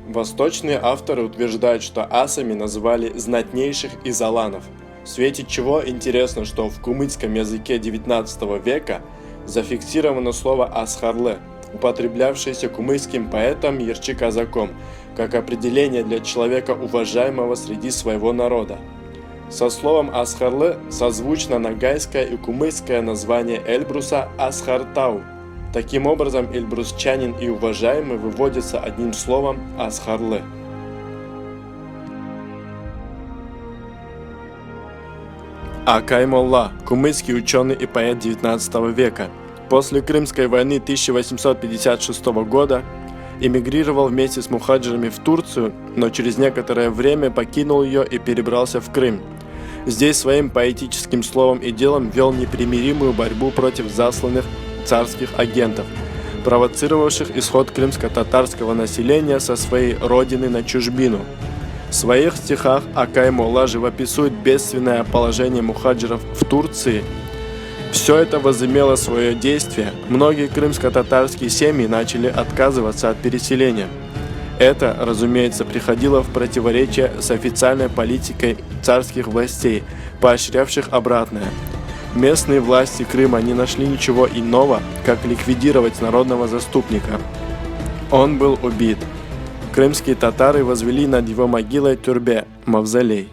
Восточные авторы утверждают, что асами называли знатнейших из аланов, в свете чего интересно, что в кумыкском языке XIX века зафиксировано слово «асхарлы», употреблявшееся кумыкским поэтом Ерчи Казаком, как определение для человека, уважаемого среди своего народа. Со словом «асхарлы» созвучно нагайское и кумыкское название Эльбруса «асхартау». Таким образом, эльбрусчанин и уважаемый выводятся одним словом «асхарлы». Акай Молла, кумыкский ученый и поэт XIX века. После Крымской войны 1856 года эмигрировал вместе с мухаджирами в Турцию, но через некоторое время покинул ее и перебрался в Крым. Здесь своим поэтическим словом и делом вел непримиримую борьбу против засланных царских агентов, провоцировавших исход крымско-татарского населения со своей родины на чужбину. В своих стихах Акай Молла живописует бедственное положение мухаджиров в Турции. Все это возымело свое действие. Многие крымско-татарские семьи начали отказываться от переселения. Это, разумеется, приходило в противоречие с официальной политикой царских властей, поощрявших обратное. Местные власти Крыма не нашли ничего иного, как ликвидировать народного заступника. Он был убит. Крымские татары возвели над его могилой тюрбе, мавзолей.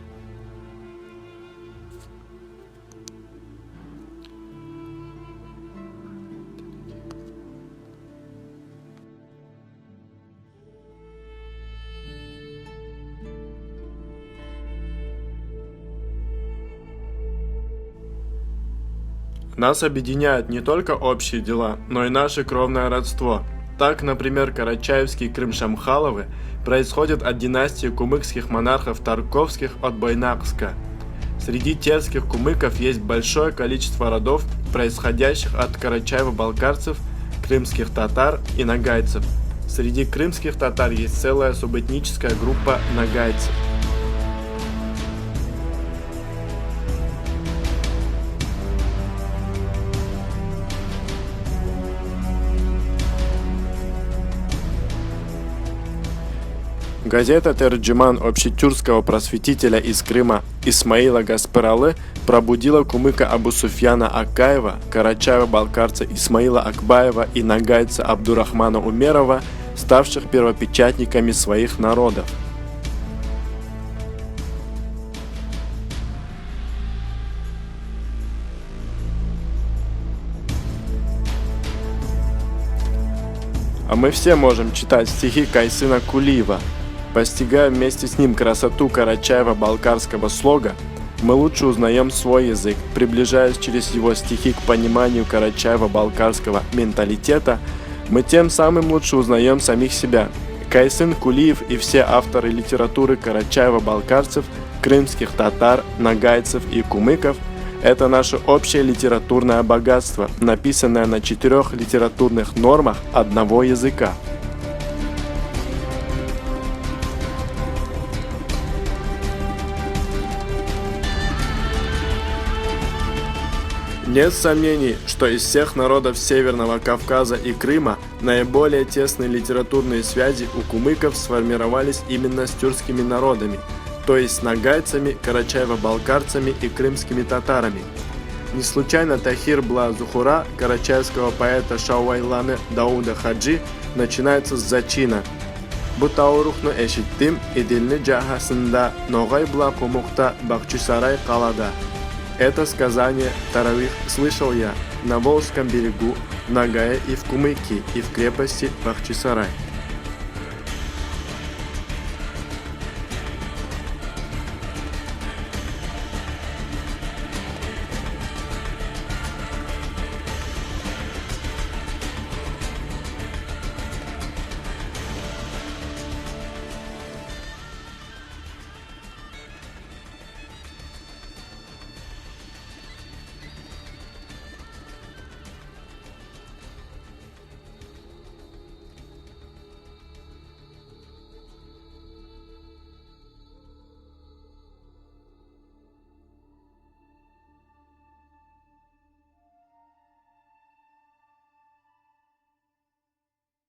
Нас объединяют не только общие дела, но и наше кровное родство. Так, например, карачаевские Крым-Шамхаловы происходят от династии кумыкских монархов Тарковских от Байнакска. Среди терских кумыков есть большое количество родов, происходящих от карачаево-балкарцев, крымских татар и нагайцев. Среди крымских татар есть целая субэтническая группа нагайцев. Газета «Терджиман» общетюркского просветителя из Крыма Исмаила Гаспаралы пробудила кумыка Абу Суфьяна Акаева, карачаева-балкарца Исмаила Акбаева и нагайца Абдурахмана Умерова, ставших первопечатниками своих народов. А мы все можем читать стихи Кайсына Кулиева. Постигая вместе с ним красоту карачаево-балкарского слога, мы лучше узнаем свой язык, приближаясь через его стихи к пониманию карачаево-балкарского менталитета, мы тем самым лучше узнаем самих себя. Кайсын Кулиев и все авторы литературы карачаево-балкарцев, крымских татар, нагайцев и кумыков – это наше общее литературное богатство, написанное на 4 литературных нормах одного языка. Нет сомнений, что из всех народов Северного Кавказа и Крыма наиболее тесные литературные связи у кумыков сформировались именно с тюркскими народами, то есть с нагайцами, карачаево-балкарцами и крымскими татарами. Не случайно Тахир Бла Зухура карачаевского поэта Шауайланы Дауда Хаджи начинается с зачина «Бутаурухну эшиттим идильни джахасында ноғай бла кумукта Бахчисарай қалада». Это сказание Таравих слышал я на Волжском берегу, в Нагае и в Кумыке, и в крепости Бахчисарай.